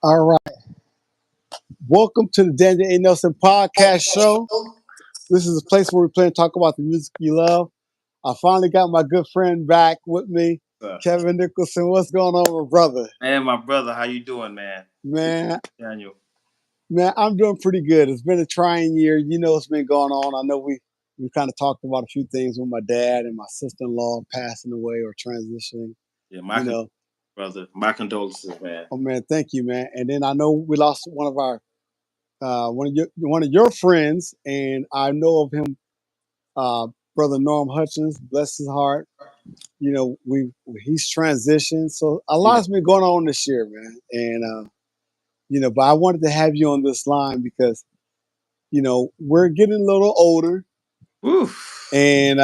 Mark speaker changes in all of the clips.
Speaker 1: All right. Welcome to the Daniel A. Nelson podcast show. This is a place where we play and talk about the music you love. I finally got my good friend back with me, Kevin Nickelson. What's going on, my brother?
Speaker 2: Man, my brother, how you doing, man?
Speaker 1: Man,
Speaker 2: Daniel.
Speaker 1: man, I'm doing pretty good. It's been a trying year. You know what's been going on. I know we kind of talked about a few things with my dad and my sister-in-law passing away or transitioning.
Speaker 2: Yeah,
Speaker 1: You know,
Speaker 2: brother. My condolences, man.
Speaker 1: oh man, thank you, man. And then I know we lost one of our one of your friends, and I know of him, brother Norm Hutchins. Bless his heart. You know, he's transitioned, so a
Speaker 2: Yeah.
Speaker 1: lot's been going on this year, man. And but I wanted to have you on this line because we're getting a little older,
Speaker 2: Oof.
Speaker 1: and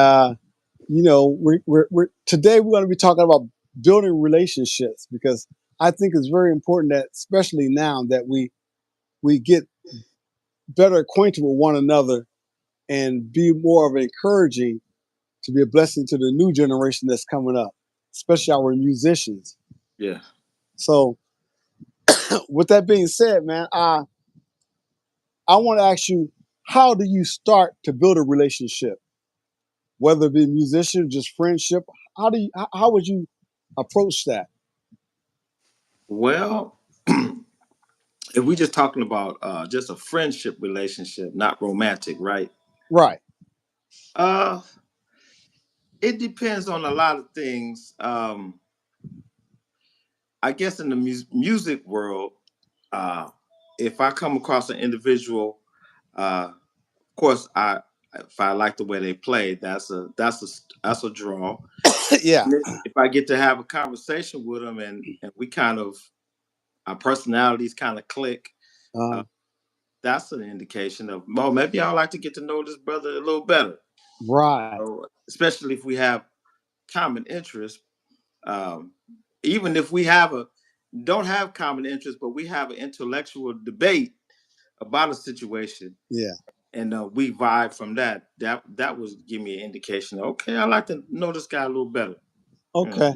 Speaker 1: we're today we're going to be talking about building relationships because I think it's very important that, especially now, that we get better acquainted with one another and be more of encouraging to be a blessing to the new generation that's coming up, especially our musicians.
Speaker 2: Yeah.
Speaker 1: So, with that being said, man, I want to ask you, how do you start to build a relationship, whether it be musician, just friendship? How would you approach that?
Speaker 2: Well, if we just talking about just a friendship relationship, not romantic, right?
Speaker 1: Right.
Speaker 2: Uh, it depends on a lot of things. I guess in the music world, uh, if I come across an individual, of course, if I like the way they play, that's a draw.
Speaker 1: Yeah.
Speaker 2: If I get to have a conversation with them and we kind of our personalities kind of click, uh,
Speaker 1: Uh,
Speaker 2: that's an indication of, well, maybe I'd like to get to know this brother a little better.
Speaker 1: right.
Speaker 2: So, especially if we have common interests. Um, Even if we don't have common interests, but we have an intellectual debate about a situation,
Speaker 1: Yeah.
Speaker 2: and we vibe from that. That was give me an indication. Okay, I like to know this guy a little better. You know?
Speaker 1: Okay.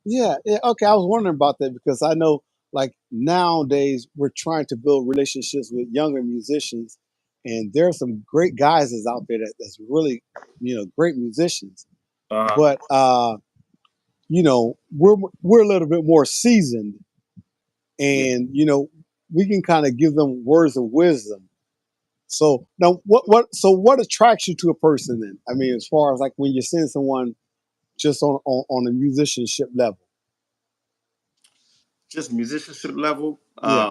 Speaker 1: Yeah. Yeah. Okay. I was wondering about that because I know, like nowadays, we're trying to build relationships with younger musicians, and there are some great guys that's out there that's really, great musicians.
Speaker 2: Uh,
Speaker 1: But we're a little bit more seasoned,
Speaker 2: yeah.
Speaker 1: and we can kind of give them words of wisdom. So now, what attracts you to a person then? I mean, as far as like when you're seeing someone just on a musicianship level.
Speaker 2: Just musicianship level.
Speaker 1: Yeah.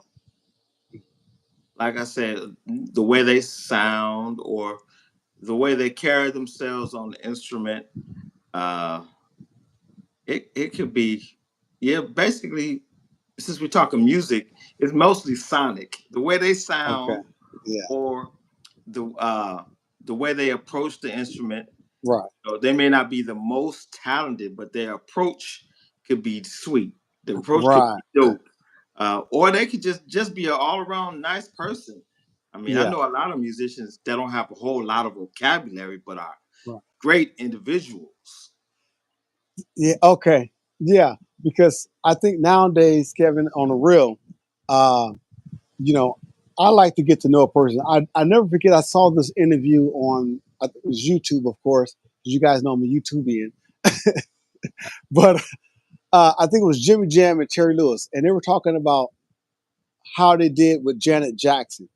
Speaker 2: Like I said, the way they sound or the way they carry themselves on the instrument. Uh, it could be, yeah. Basically, since we're talking music, it's mostly sonic. The way they
Speaker 1: Okay.
Speaker 2: sound
Speaker 1: Yeah.
Speaker 2: or the uh, the way they approach the instrument.
Speaker 1: Right.
Speaker 2: So they may not be the most talented, but their approach could be sweet. The approach could
Speaker 1: Right.
Speaker 2: be dope, or they could just be an all around nice person. I mean, I
Speaker 1: Yeah.
Speaker 2: know a lot of musicians that don't have a whole lot of vocabulary, but are
Speaker 1: Right.
Speaker 2: great individuals.
Speaker 1: Yeah. Okay. Yeah. Because I think nowadays, Kevin, on the real, uh, you know, I like to get to know a person. I never forget. I saw this interview on I think it was YouTube, of course. 'Cause you guys know I'm a YouTubian, but I think it was Jimmy Jam and Terry Lewis, and they were talking about how they did with Janet Jackson.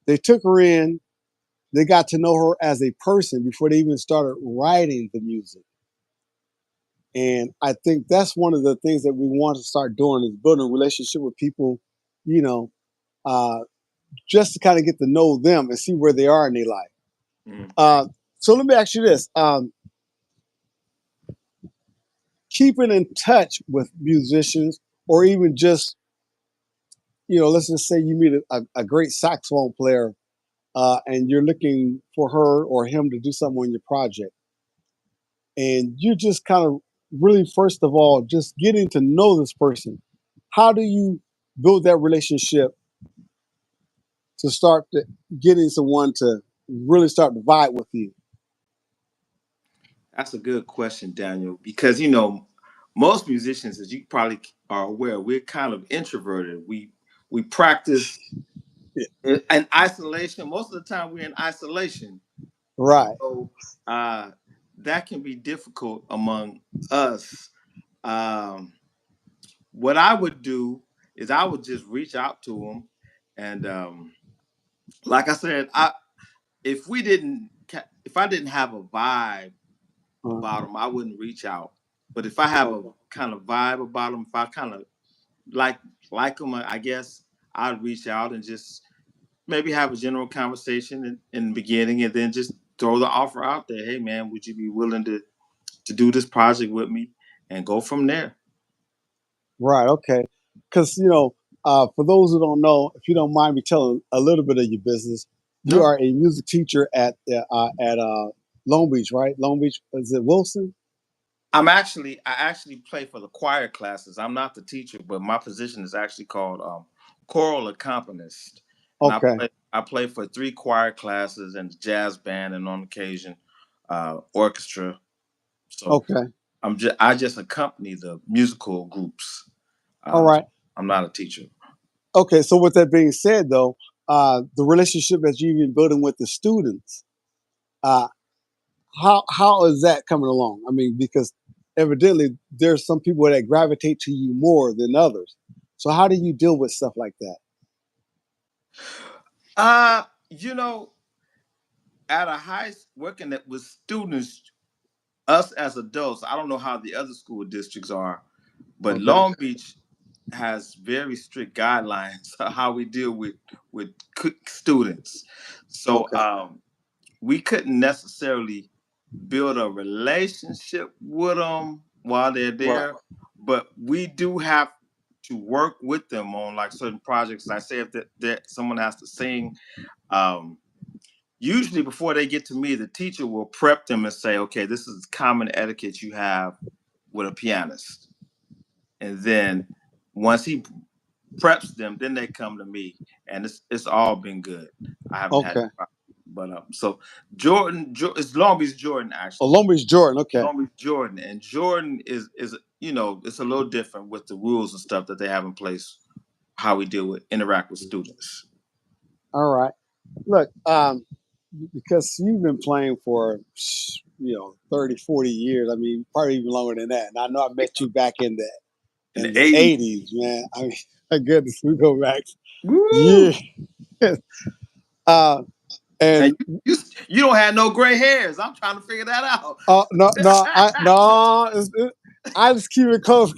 Speaker 1: They took her in, they got to know her as a person before they even started writing the music. And I think that's one of the things that we want to start doing is building a relationship with people, you know, uh, just to kind of get to know them and see where they are in their life.
Speaker 2: Mm.
Speaker 1: So let me ask you this: keeping in touch with musicians, or even just, let's just say you meet a great saxophone player, and you're looking for her or him to do something on your project, and you just kind of really, first of all, just getting to know this person. How do you build that relationship to start getting someone to really start to vibe with you?
Speaker 2: That's a good question, Daniel, because most musicians, as you probably are aware, we're kind of introverted. we practice
Speaker 1: Yeah,
Speaker 2: in isolation. Most of the time, we're in isolation,
Speaker 1: right.
Speaker 2: so uh, that can be difficult among us. Um, what I would do is I would just reach out to them, and like I said, if I didn't have a vibe
Speaker 1: Uh,
Speaker 2: about them, I wouldn't reach out. But if I have a
Speaker 1: okay.
Speaker 2: kind of vibe about them, if I kind of like like them, I guess I'd reach out and just maybe have a general conversation in the beginning, and then just throw the offer out there. Hey, man, would you be willing to do this project with me, and go from there?
Speaker 1: Right. Okay. Because for those who don't know, if you don't mind me telling a little bit of your business, you
Speaker 2: No,
Speaker 1: are a music teacher at Long Beach, right? Long Beach, is it Wilson?
Speaker 2: I actually play for the choir classes. I'm not the teacher, but my position is actually called choral accompanist, and
Speaker 1: Okay.
Speaker 2: I play for three choir classes and the jazz band, and on occasion orchestra. So
Speaker 1: Okay.
Speaker 2: I just accompany the musical groups.
Speaker 1: All
Speaker 2: Uh,
Speaker 1: right.
Speaker 2: I'm not a teacher.
Speaker 1: Okay. So with that being said, though, the relationship that you've been building with the students, uh, how is that coming along? I mean, because evidently there's some people that gravitate to you more than others. So how do you deal with stuff like that?
Speaker 2: You know, at a working with students, us as adults, I don't know how the other school districts are, but
Speaker 1: Okay.
Speaker 2: Long Beach has very strict guidelines on how we deal with students. So
Speaker 1: Okay.
Speaker 2: we couldn't necessarily build a relationship with them while they're
Speaker 1: Right.
Speaker 2: there, but we do have to work with them on like certain projects. I say if that someone has to sing, um, usually before they get to me, the teacher will prep them and say, okay, this is common etiquette you have with a pianist. And then once he preps them, then they come to me, and it's all been good. I haven't had,
Speaker 1: Okay.
Speaker 2: but so it's Long Beach Jordan
Speaker 1: Oh,
Speaker 2: actually.
Speaker 1: Long Beach Jordan. Okay.
Speaker 2: Long Beach Jordan, and Jordan is it's a little different with the rules and stuff that they have in place. How we interact with students.
Speaker 1: All right. Look, because you've been playing for 30, 40 years. I mean, probably even longer than that. And I know I met you back
Speaker 2: In
Speaker 1: in
Speaker 2: the
Speaker 1: the
Speaker 2: '80s.
Speaker 1: '80s, man. I mean, my goodness, we go back
Speaker 2: Woo!
Speaker 1: years. uh,
Speaker 2: And
Speaker 1: and
Speaker 2: you don't have no gray hairs. I'm trying to figure that out.
Speaker 1: no, no, I just keep it close.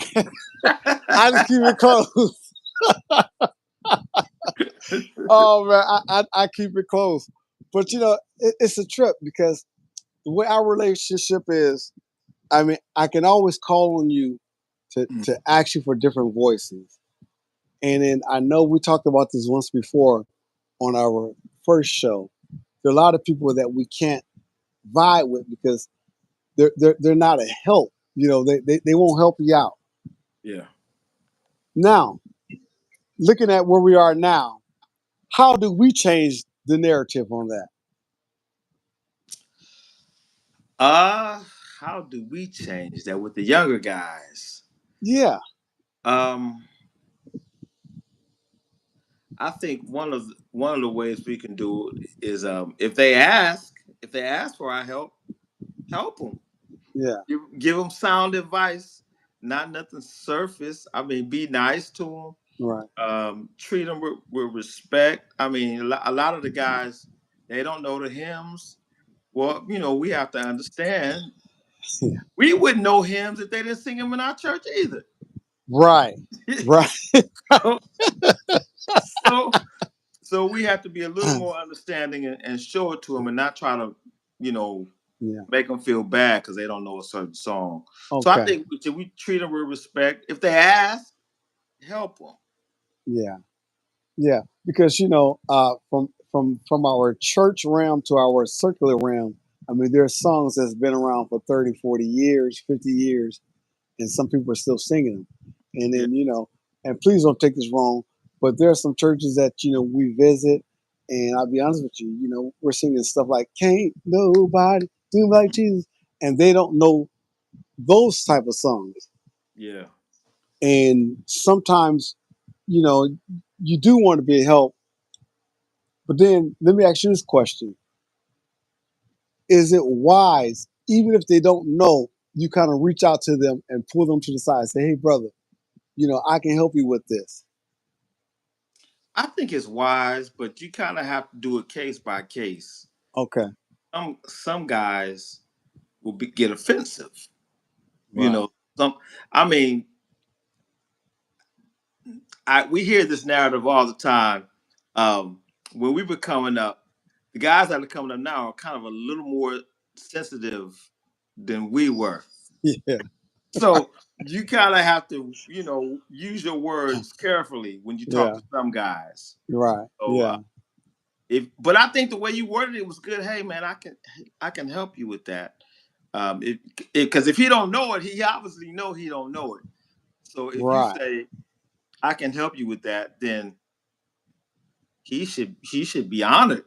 Speaker 1: I just keep it close. Oh man, I keep it close. But it's a trip because the way our relationship is, I mean, I can always call on you to ask you for different voices. And then I know we talked about this once before on our first show. There are a lot of people that we can't vibe with because they're not a help. They won't help you out.
Speaker 2: Yeah.
Speaker 1: Now, looking at where we are now, how do we change the narrative on that?
Speaker 2: Uh, how do we change that with the younger guys?
Speaker 1: Yeah,
Speaker 2: Um, I think one of the ways we can do it is if they ask for our help, help them.
Speaker 1: yeah,
Speaker 2: Give them sound advice, not nothing surface. I mean, be nice to them.
Speaker 1: right.
Speaker 2: Treat them with respect. I mean, a lot of the guys they don't know the hymns. Well, we have to understand.
Speaker 1: Yeah.
Speaker 2: We wouldn't know hymns if they didn't sing them in our church either.
Speaker 1: Right, right.
Speaker 2: so, so so we have to be a little more understanding and show it to them and not try to, you know,
Speaker 1: Yeah.
Speaker 2: make them feel bad because they don't know a certain song. So I
Speaker 1: Okay.
Speaker 2: think we treat them with respect. If they ask, help them.
Speaker 1: Yeah. Yeah. Because from our church realm to our circular realm, I mean, there are songs that's been around for 30, 40 years, 50 years, and some people are still singing them. And
Speaker 2: Yeah,
Speaker 1: then, and please don't take this wrong, but there are some churches that, we visit, and I'll be honest with you, we're singing stuff like Can't Nobody Do Me Like Jesus, and they don't know those type of songs.
Speaker 2: yeah,
Speaker 1: And sometimes, you know, you do want to be a help. But then let me ask you this question: is it wise, even if they don't know, you kind of reach out to them and pull them to the side, and say, "Hey, brother, I can help you with this."
Speaker 2: I think it's wise, but you kind of have to do it case by case.
Speaker 1: Okay,
Speaker 2: Some guys will get offensive. You
Speaker 1: right.
Speaker 2: know, some. I mean, we hear this narrative all the time. When we were coming up, the guys that are coming up now are kind of a little more sensitive than we were.
Speaker 1: Yeah,
Speaker 2: So you kind of have to, use your words carefully when you talk
Speaker 1: yeah,
Speaker 2: to some guys.
Speaker 1: right.
Speaker 2: So
Speaker 1: Yeah,
Speaker 2: but I think the way you worded it was good. Hey man, I can help you with that. Because if he don't know it, he obviously know he don't know it. So if you
Speaker 1: right.
Speaker 2: say I can help you with that, then he should be honored.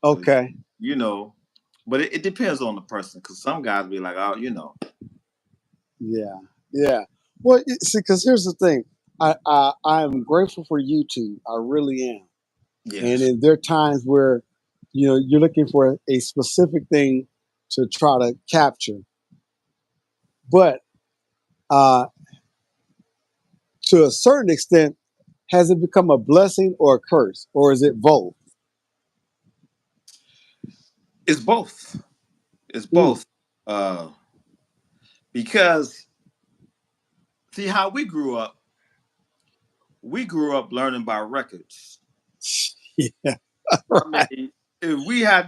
Speaker 2: Because
Speaker 1: Okay.
Speaker 2: you know, but it depends on the person. Because some guys be like, oh.
Speaker 1: Yeah, yeah. Well, see, because here's the thing, I am grateful for YouTube. I really am. And
Speaker 2: Yes,
Speaker 1: then there are times where, you're looking for a specific thing to try to capture, but uh, to a certain extent, has it become a blessing or a curse, or is it both?
Speaker 2: it's both. It's
Speaker 1: Mm.
Speaker 2: both. Uh, because see how we grew up. We grew up learning by records.
Speaker 1: Yeah,
Speaker 2: I
Speaker 1: right,
Speaker 2: mean, if we had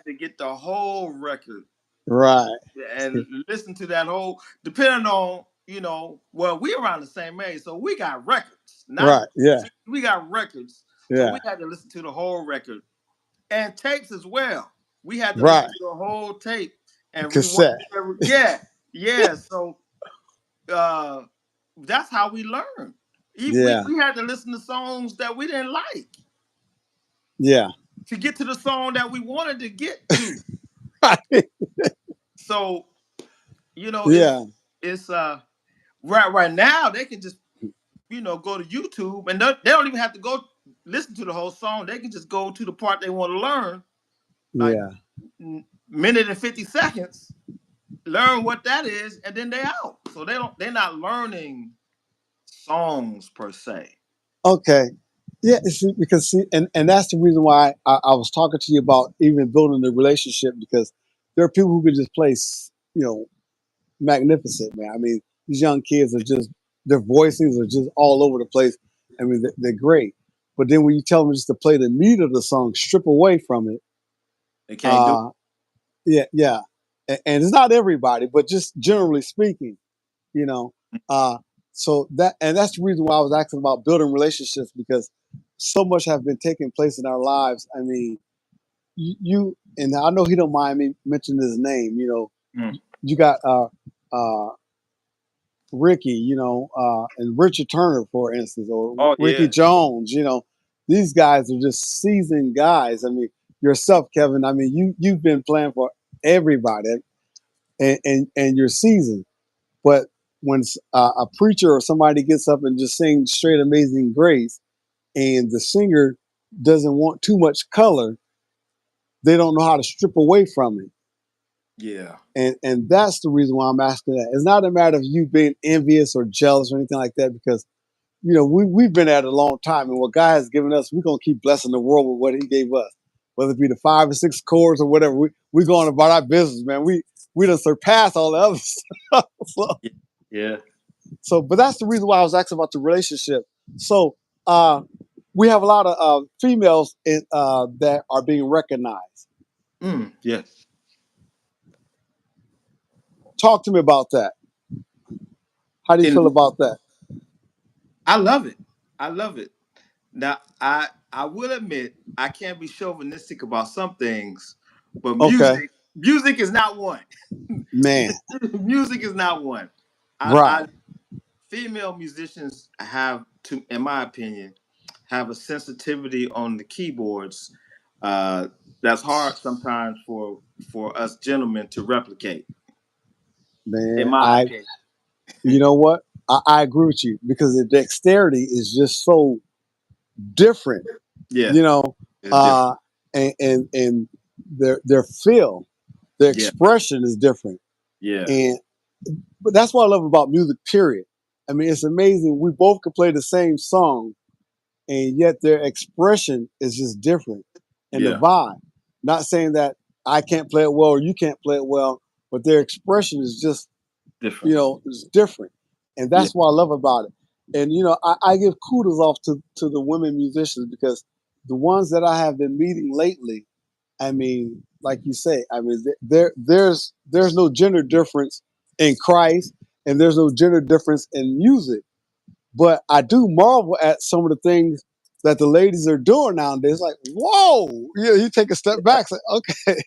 Speaker 2: to get the whole record
Speaker 1: right,
Speaker 2: and listen to that whole, depending on, well, we around the same age, so we got records, not
Speaker 1: right. Yeah,
Speaker 2: we got records. So
Speaker 1: yeah.
Speaker 2: we had to listen to the whole record and tapes as well. We had to listen
Speaker 1: Right.
Speaker 2: to the whole tape and rewind
Speaker 1: Cassette.
Speaker 2: every, yeah, yeah. So uh that's how we learned.
Speaker 1: Yeah,
Speaker 2: We had to listen to songs that we didn't like
Speaker 1: yeah,
Speaker 2: to get to the song that we wanted to get to. So, it's
Speaker 1: yeah,
Speaker 2: it's right now they can just, go to YouTube and they don't even have to go listen to the whole song. They can just go to the part they want to learn, like
Speaker 1: yeah.
Speaker 2: minute and 50 seconds, learn what that is, and then they out. So they're not learning songs per se.
Speaker 1: Okay. Yeah, see, because and that's the reason why I was talking to you about even building the relationship, because there are people who can just play, magnificent, man. I mean, these young kids are just, their voices are just all over the place. I mean, they're great. But then when you tell them just to play the meat of the song, strip away from it,
Speaker 2: They can't do it.
Speaker 1: uh, yeah, yeah. And it's not everybody, but just generally speaking, you know. Uh, so that's the reason why I was asking about building relationships, because so much have been taking place in our lives. I mean, you and I know he don't mind me mentioning his name.
Speaker 2: Mm.
Speaker 1: You got uh, Ricky, and Richard Turner, for instance, or
Speaker 2: Oh
Speaker 1: Ricky
Speaker 2: yeah,
Speaker 1: Jones. These guys are just seasoned guys. I mean, yourself, Kevin. I mean, you've been playing for everybody, and you're seasoned. But when a preacher or somebody gets up and just sings straight Amazing Grace, and the singer doesn't want too much color, they don't know how to strip away from it.
Speaker 2: yeah,
Speaker 1: And that's the reason why I'm asking that. It's not a matter of you being envious or jealous or anything like that, because we've been at it a long time, and what God has given us, we're gonna keep blessing the world with what He gave us, whether it be the 5 or 6 chords or whatever. We going about our business, man. We done surpassed all the other stuff. So,
Speaker 2: yeah, yeah.
Speaker 1: but that's the reason why I was asking about the relationship. So we have a lot of females that are being recognized.
Speaker 2: Yeah.
Speaker 1: Talk to me about that. How do you
Speaker 2: And
Speaker 1: feel about that?
Speaker 2: I love it. I love it. Now, I will admit I can't be chauvinistic about some things, but
Speaker 1: Okay,
Speaker 2: music is not one.
Speaker 1: man.
Speaker 2: Music is not one. I
Speaker 1: Right,
Speaker 2: female musicians have to, in my opinion, have a sensitivity on the keyboards uh, that's hard sometimes for us gentlemen to replicate. In
Speaker 1: man.
Speaker 2: my opinion,
Speaker 1: You know what? I agree with you, because the dexterity is just so. different,
Speaker 2: Yeah,
Speaker 1: you know,
Speaker 2: it's different.
Speaker 1: uh, and their feel, their
Speaker 2: Yeah,
Speaker 1: expression is different,
Speaker 2: yeah,
Speaker 1: and but that's what I love about music. Period. I mean, it's amazing. We both can play the same song, and yet their expression is just different, and the
Speaker 2: yeah,
Speaker 1: vibe. Not saying that I can't play it well or you can't play it well, but their expression is just
Speaker 2: different.
Speaker 1: is different, and
Speaker 2: Yeah,
Speaker 1: that's what I love about it. And I give kudos off to the women musicians because the ones that I have been meeting lately, I mean, like you say, I mean, there's no gender difference in Christ, and there's no gender difference in music. But I do marvel at some of the things that the ladies are doing nowadays. Like, whoa, you take a step back, say, okay,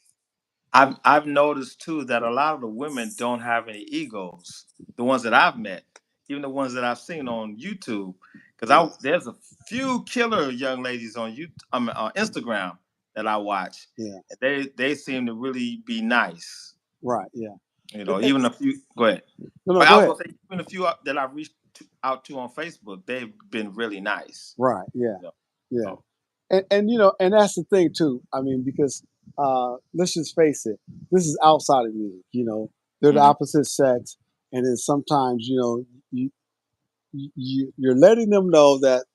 Speaker 2: I've noticed too that a lot of the women don't have any egos. The ones that I've met, even the ones that I've seen on YouTube, because
Speaker 1: yeah,
Speaker 2: I there's a few killer young ladies on YouTube, on Instagram that I watch.
Speaker 1: yeah,
Speaker 2: And they seem to really be nice.
Speaker 1: right, yeah.
Speaker 2: You
Speaker 1: It-
Speaker 2: know,
Speaker 1: it-
Speaker 2: even a few. Go ahead.
Speaker 1: no, no,
Speaker 2: But
Speaker 1: go
Speaker 2: I was
Speaker 1: ahead.
Speaker 2: gonna say even a few that I've reached out to on Facebook, they've been really nice.
Speaker 1: Right, yeah,
Speaker 2: You know,
Speaker 1: yeah.
Speaker 2: so,
Speaker 1: And that's the thing too. I mean, because let's just face it, this is outside of music. They're the
Speaker 2: mhm,
Speaker 1: opposite sex, and then sometimes you're letting them know that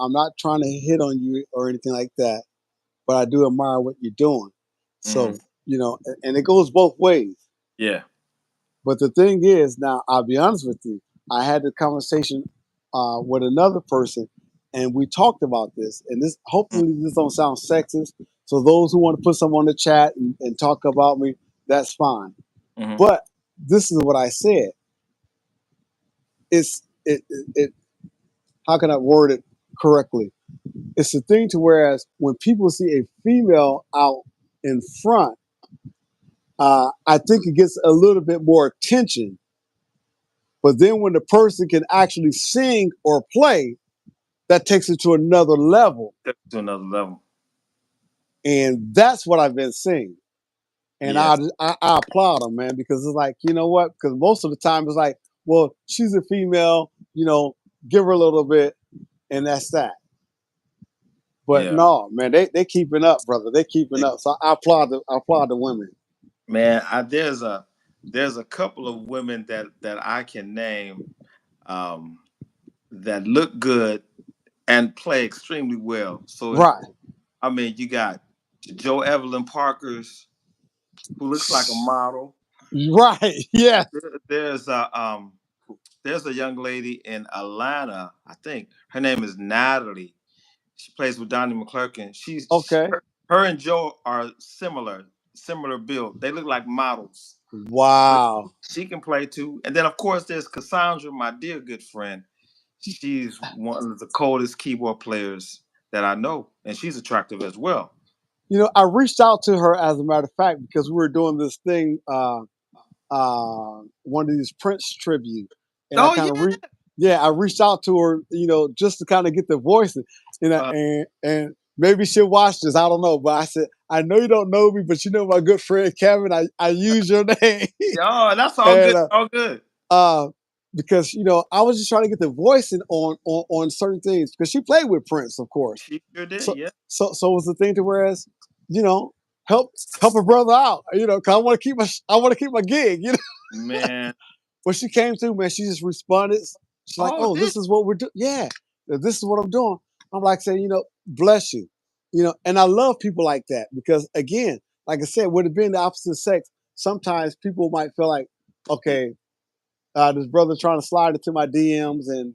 Speaker 1: I'm not trying to hit on you or anything like that, but I do admire what you're doing.
Speaker 2: mhm,
Speaker 1: So and it goes both ways.
Speaker 2: yeah.
Speaker 1: But the thing is, now I'll be honest with you. I had a conversation with another person, and we talked about this. And this, hopefully, this don't sound sexist. So those who want to put some on the chat and talk about me, that's fine.
Speaker 2: Mhm.
Speaker 1: But this is what I said. It. How can I word it correctly? It's a thing to whereas when people see a female out in front, I think it gets a little bit more attention. But then when the person can actually sing or play, that takes it to another level.
Speaker 2: Took it to another level.
Speaker 1: And that's what I've been seeing. And
Speaker 2: Yes.
Speaker 1: I applaud them, man, because it's like, you know what? Because most of the time it's like, well, she's a female, give her a little bit, and that's that. But
Speaker 2: Yeah.
Speaker 1: no, man, they keeping up, brother. They keeping up. So I applaud the women.
Speaker 2: Man, there's a couple of women that I can name um, that look good and play extremely well. So
Speaker 1: Right.
Speaker 2: I mean, you got Joe Evelyn Parker's, who looks like a model.
Speaker 1: Right. Yeah.
Speaker 2: There- There's a um, there's a young lady in Atlanta. I think her name is Natalie. She plays with Donnie McClurkin.
Speaker 1: Okay.
Speaker 2: Her and Joe are similar build. They look like models. But
Speaker 1: Wow.
Speaker 2: she can play too. And then of course there's Cassandra, my dear good friend. She's one of the coldest keyboard players that I know, and she's attractive as well.
Speaker 1: I reached out to her as a matter of fact because we were doing this thing, one of these Prince tribute, and I
Speaker 2: Oh
Speaker 1: kind of
Speaker 2: yeah.
Speaker 1: yeah, I reached out to her, just to kind of get the voice,
Speaker 2: Uh,
Speaker 1: and maybe she'll watch this. I don't know, but I said, I know you don't know me, but you know my good friend Kevin. I use your name,
Speaker 2: oh, that's all
Speaker 1: and
Speaker 2: good. All good.
Speaker 1: uh, because I was just trying to get the voice in on certain things because she played with Prince, of course.
Speaker 2: She sure did.
Speaker 1: So
Speaker 2: Yeah,
Speaker 1: so it was the thing to whereas you know help help a brother out, because I want to keep my gig,
Speaker 2: man.
Speaker 1: When she came through, man, she just responded. She's like,
Speaker 2: Oh,
Speaker 1: "Oh,
Speaker 2: did
Speaker 1: this is what we're doing. Yeah, this is what I'm doing." I'm like saying, bless you, and I love people like that because again, like I said, with it being the opposite sex, sometimes people might feel like,
Speaker 2: yeah,
Speaker 1: okay, this brother trying to slide into my DMs, and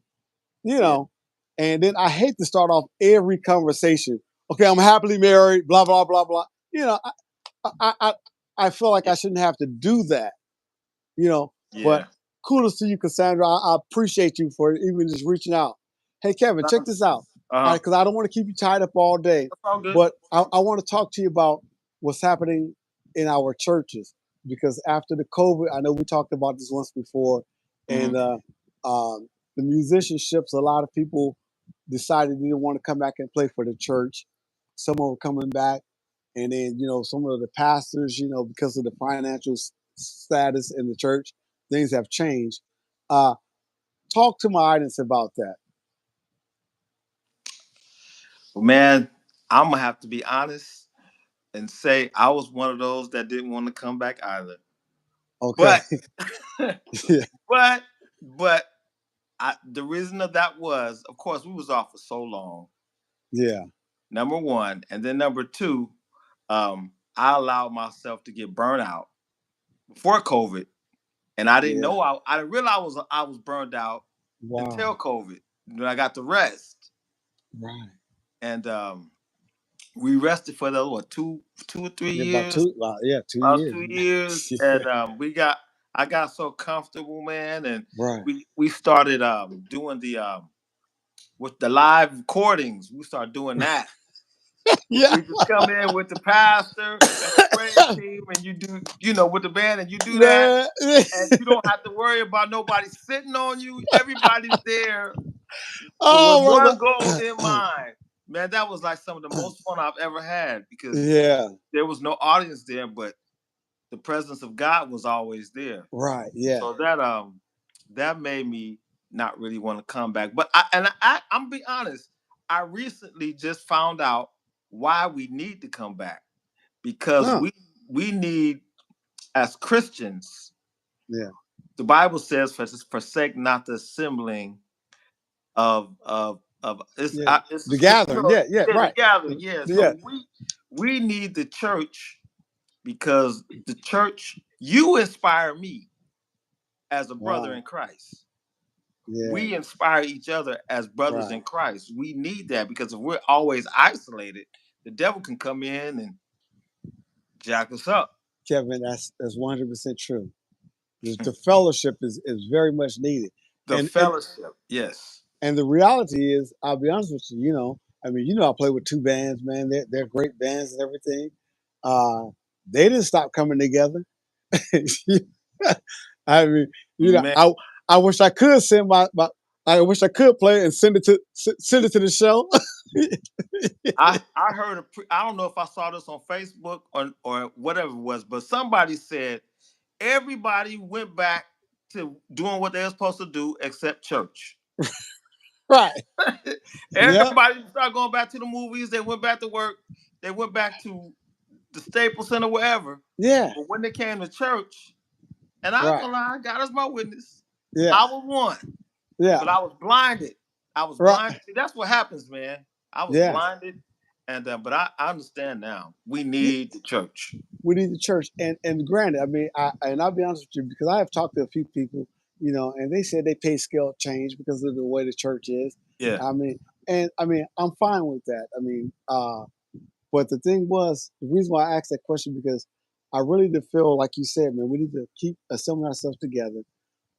Speaker 1: you
Speaker 2: yeah.
Speaker 1: know, and then I hate to start off every conversation. Okay, I'm happily married. Blah blah blah blah. You know, I I I feel like
Speaker 2: Yeah,
Speaker 1: I shouldn't have to do that. You know, but
Speaker 2: yeah.
Speaker 1: kudos to you, Cassandra. I appreciate you for even just reaching out. Hey, Kevin, check this out. All
Speaker 2: Uh-huh.
Speaker 1: right, because I don't want to keep you tied up all day,
Speaker 2: That's all good.
Speaker 1: but I want to talk to you about what's happening in our churches because after the COVID, I know we talked about this once before,
Speaker 2: Hmm.
Speaker 1: and the musicianships, a lot of people decided they didn't want to come back and play for the church. Some were coming back, and then some of the pastors, because of the financial status in the church, things have changed. Uh, Talk to my audience about that.
Speaker 2: Man, I'm gonna have to be honest and say I was one of those that didn't want to come back either.
Speaker 1: Okay.
Speaker 2: But,
Speaker 1: Yeah.
Speaker 2: but, but the reason of that was, of course, we was off for so long.
Speaker 1: Yeah.
Speaker 2: Number one, and then number two, I allowed myself to get burnt out before COVID, and I didn't
Speaker 1: Yeah.
Speaker 2: know I didn't realize I was burned out
Speaker 1: Wow.
Speaker 2: until COVID. When I got the rest,
Speaker 1: Right.
Speaker 2: and we rested for the what 2 or 3
Speaker 1: Yeah, about
Speaker 2: years,
Speaker 1: two. Yeah, 2 years.
Speaker 2: 2 years,
Speaker 1: Yeah.
Speaker 2: and I got so comfortable, man, and
Speaker 1: Right.
Speaker 2: we started doing the with the live recordings. We started doing that.
Speaker 1: Yeah.
Speaker 2: We just come in with the pastor and the praise team, and you do, with the band, and you do that,
Speaker 1: Man.
Speaker 2: and you don't have to worry about nobody sitting on you. Everybody's there with
Speaker 1: Oh,
Speaker 2: one goal in
Speaker 1: brother.
Speaker 2: mind. Man, that was like some of the most fun I've ever had because
Speaker 1: Yeah.
Speaker 2: there was no audience there, but the presence of God was always there.
Speaker 1: Right. Yeah.
Speaker 2: So that made me not really want to come back. But I'm be honest, I recently just found out why we need to come back because
Speaker 1: Oh.
Speaker 2: we need as Christians.
Speaker 1: Yeah.
Speaker 2: The Bible says, "Forsake not the assembling of
Speaker 1: Yeah. The
Speaker 2: it's
Speaker 1: gathering. Yeah. Yeah.
Speaker 2: yeah, the
Speaker 1: Right.
Speaker 2: gathering, yeah."
Speaker 1: Yeah.
Speaker 2: So we need the church because the church, you inspire me as a brother
Speaker 1: Wow.
Speaker 2: in Christ.
Speaker 1: Yeah.
Speaker 2: We inspire each other as brothers
Speaker 1: Right.
Speaker 2: in Christ. We need that because if we're always isolated, the devil can come in and jack us up.
Speaker 1: Kevin, that's 100% true. The fellowship is very much needed,
Speaker 2: The
Speaker 1: and
Speaker 2: fellowship, yes.
Speaker 1: the reality is, I'll be honest with you. I mean, I play with two bands, man. They're great bands and everything. Uh, they didn't stop coming together. I mean,
Speaker 2: Man,
Speaker 1: I wish I could send my I wish I could play and send it to the show.
Speaker 2: I heard I don't know if I saw this on Facebook or whatever it was, but somebody said everybody went back to doing what they were supposed to do except church.
Speaker 1: Right. Yep.
Speaker 2: Everybody started going back to the movies. They went back to work. They went back to the Staples Center, wherever.
Speaker 1: Yeah.
Speaker 2: But when they came to church, and I ain't
Speaker 1: Right.
Speaker 2: gonna lie, God is my witness.
Speaker 1: Yeah.
Speaker 2: I was one,
Speaker 1: Yeah.
Speaker 2: but I was blinded. I was
Speaker 1: Right.
Speaker 2: blinded. See, that's what happens, man. I was
Speaker 1: Yeah.
Speaker 2: blinded, and but I understand now. We
Speaker 1: Yeah.
Speaker 2: need the church.
Speaker 1: We need the church, and granted, I mean, I'll be honest with you because I have talked to a few people, and they said they pay scale change because of the way the church is.
Speaker 2: Yeah.
Speaker 1: I mean, and I mean, I'm fine with that. I mean, but the thing was, the reason why I asked that question because I really did feel like you said, man, we need to keep assembling ourselves together.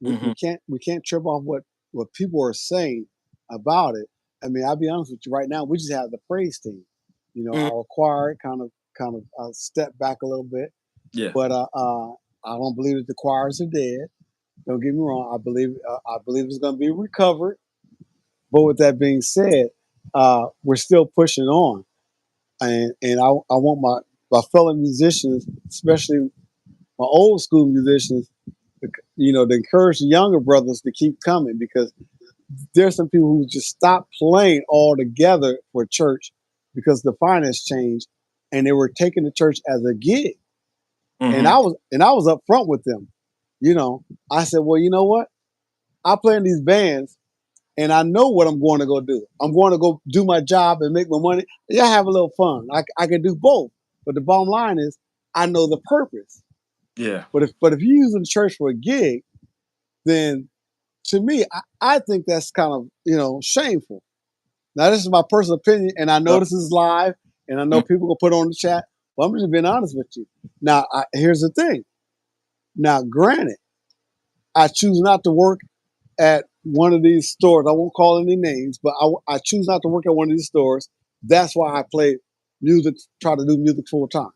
Speaker 1: We,
Speaker 2: Hmm.
Speaker 1: we can't trip off what people are saying about it. I mean, I'll be honest with you. Right now, we just have the praise team.
Speaker 2: Hmm.
Speaker 1: Our choir kind of step back a little bit,
Speaker 2: Yeah.
Speaker 1: but I don't believe that the choirs are dead. Don't get me wrong. I believe it's going to be recovered. But with that being said, we're still pushing on, and I want my fellow musicians, especially my old school musicians, to encourage the younger brothers to keep coming because there's some people who just stopped playing altogether for church because the finance changed, and they were taking the church as a gig. And
Speaker 2: Hmm.
Speaker 1: I was up front with them. I said, well, you know what? I play in these bands, and I know what I'm going to go do. I'm going to go do my job and make my money. Yeah, have a little fun. I can do both. But the bottom line is, I know the purpose.
Speaker 2: Yeah.
Speaker 1: But if you're using the church for a gig, then to me, I think that's kind of shameful. Now, this is my personal opinion, and I know this is live, and I know people will put it on the chat. But I'm just being honest with you. Now, here's the thing. Now, granted, I choose not to work at one of these stores. I won't call any names, but I choose not to work at one of these stores. That's why I play music, try to do music full time.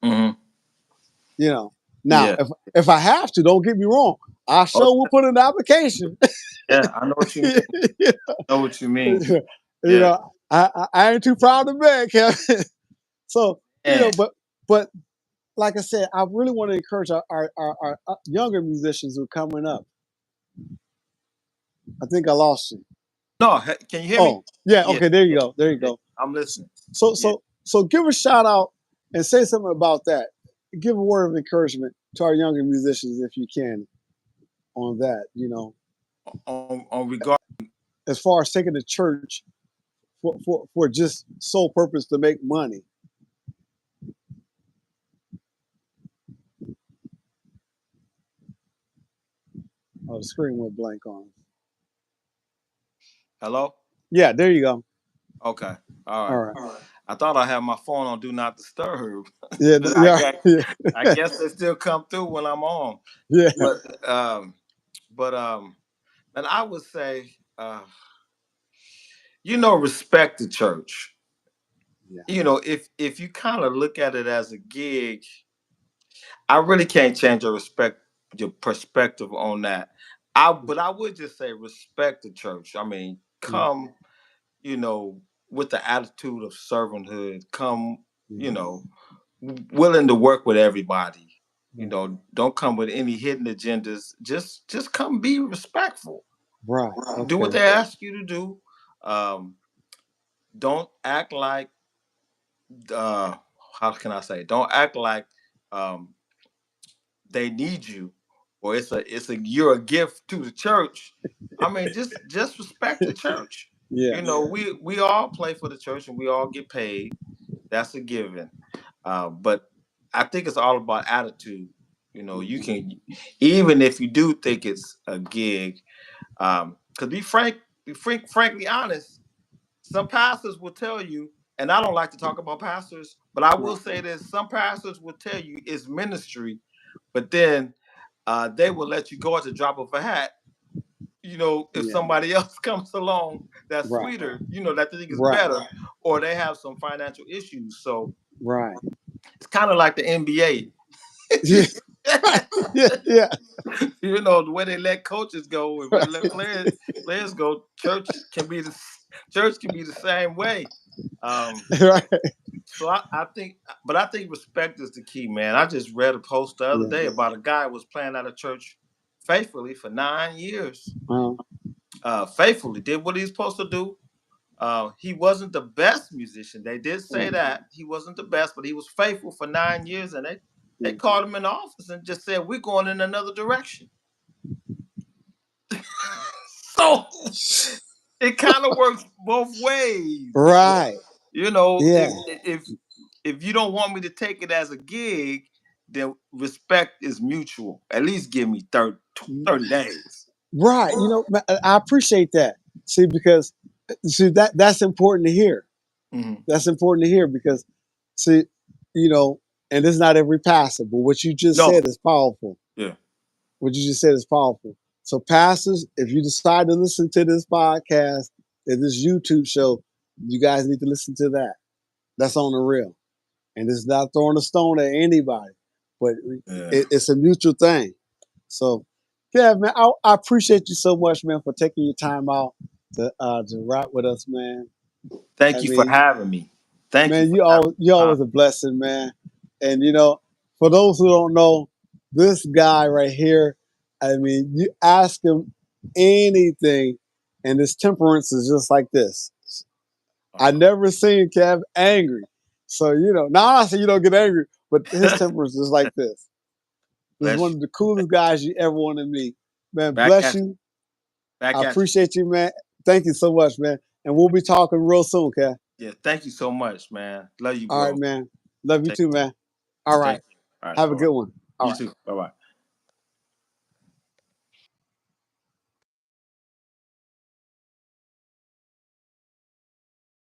Speaker 2: Hmm.
Speaker 1: You know. Now,
Speaker 2: Yeah.
Speaker 1: if I have to, don't get me wrong. I
Speaker 2: Oh,
Speaker 1: sure will put in an application.
Speaker 2: yeah. I know what you mean. I know what you mean.
Speaker 1: you
Speaker 2: Yeah.
Speaker 1: I ain't too proud to beg, Kevin. So
Speaker 2: And
Speaker 1: but like I said, I really want to encourage our younger musicians who are coming up. I think I lost you.
Speaker 2: no, can you hear me?
Speaker 1: Oh, yeah.
Speaker 2: Yeah.
Speaker 1: Okay, there you
Speaker 2: Yeah.
Speaker 1: go. There you
Speaker 2: Yeah.
Speaker 1: go.
Speaker 2: I'm listening.
Speaker 1: So
Speaker 2: Yeah.
Speaker 1: so so give a shout out and say something about that. Give a word of encouragement to our younger musicians if you can on that.
Speaker 2: On regard.
Speaker 1: As far as taking the church for just sole purpose to make money. Oh, the screen went blank on.
Speaker 2: Hello.
Speaker 1: Yeah, there you go.
Speaker 2: Okay. All
Speaker 1: All
Speaker 2: right.
Speaker 1: right.
Speaker 2: I thought I had my phone on do not disturb,
Speaker 1: Yeah,
Speaker 2: but
Speaker 1: yeah,
Speaker 2: I
Speaker 1: yeah,
Speaker 2: guess they still come through when I'm on.
Speaker 1: yeah,
Speaker 2: But and I would say, respect the church.
Speaker 1: yeah,
Speaker 2: If you kind of look at it as a gig, I really can't change your perspective on that. But I would just say respect the church. I mean,
Speaker 1: yeah,
Speaker 2: come, you know, with the attitude of servanthood. Come,
Speaker 1: yeah.
Speaker 2: you know, willing to work with everybody.
Speaker 1: Yeah.
Speaker 2: Don't come with any hidden agendas. Just come be respectful.
Speaker 1: Right.
Speaker 2: Do what
Speaker 1: Okay.
Speaker 2: they ask you to do. Um, don't act like uh, how can I say? Don't act like um, they need you, or it's a you're a gift to the church. I mean, just respect the church.
Speaker 1: Yeah.
Speaker 2: We all play for the church and we all get paid. That's a given. But I think it's all about attitude. You can, even if you do think it's a gig, because frankly honest, some pastors will tell you, and I don't like to talk about pastors, but I will
Speaker 1: Right.
Speaker 2: say this: some pastors will tell you it's ministry, but then they will let you go at the drop of a hat. If
Speaker 1: Yeah.
Speaker 2: somebody else comes along that's
Speaker 1: Right.
Speaker 2: sweeter, that they think is
Speaker 1: Right.
Speaker 2: better, or they have some financial issues. So
Speaker 1: Right.
Speaker 2: it's kind of like the NBA.
Speaker 1: Yeah. Right. Yeah. Yeah.
Speaker 2: The way they let coaches go and they let players go. Church can be the same way. Um,
Speaker 1: Right.
Speaker 2: so I think, but I think respect is the key, man. I just read a post the other
Speaker 1: Yeah.
Speaker 2: day about a guy who was playing at a church faithfully for 9 years.
Speaker 1: Uh,
Speaker 2: Faithfully did what he's supposed to do. He wasn't the best musician. They did say that he wasn't the best, but he was faithful for 9 years, and they
Speaker 1: yeah.
Speaker 2: called him in the office and just said, "We're going in another direction." So it kind of works both ways.
Speaker 1: Right. Yeah.
Speaker 2: If you don't want me to take it as a gig, then respect is mutual. At least give me 30 days.
Speaker 1: Right. I appreciate that. See, because that's important to hear.
Speaker 2: Hmm.
Speaker 1: That's important to hear because see, and it's not every pastor, but what you just
Speaker 2: No.
Speaker 1: said is powerful.
Speaker 2: Yeah.
Speaker 1: What you just said is powerful. So, pastors, if you decide to listen to this podcast and this YouTube show, you guys need to listen to that. That's on the real. And it's not throwing a stone at anybody, but
Speaker 2: Yeah.
Speaker 1: it's a mutual thing. So, yeah, man, I appreciate you so much, man, for taking your time out to rap with us, man. I
Speaker 2: Thank you for
Speaker 1: mean,
Speaker 2: having me. Thank you
Speaker 1: man,
Speaker 2: for having
Speaker 1: you
Speaker 2: me.
Speaker 1: always a blessing, man. And for those who don't know, this guy right here, I mean, you ask him anything, and his temperance is just like this. I
Speaker 2: Uh,
Speaker 1: never seen Kev angry. So, now I say you don't get angry, but his temperance is like this. This is
Speaker 2: Bless
Speaker 1: one
Speaker 2: you.
Speaker 1: of the coolest guys you ever want to meet. Man,
Speaker 2: Back
Speaker 1: bless
Speaker 2: at you.
Speaker 1: you. I
Speaker 2: Back at you.
Speaker 1: appreciate you, man. Thank you so much, man. And we'll be talking real soon, Kev.
Speaker 2: Yeah. Thank you so much, man. Love you,
Speaker 1: All right,
Speaker 2: bro.
Speaker 1: man. Love you
Speaker 2: Take
Speaker 1: too, man. All right.
Speaker 2: take care. All right.
Speaker 1: Have a
Speaker 2: Bye bye.
Speaker 1: good one. All
Speaker 2: You
Speaker 1: right.
Speaker 2: too. Bye bye.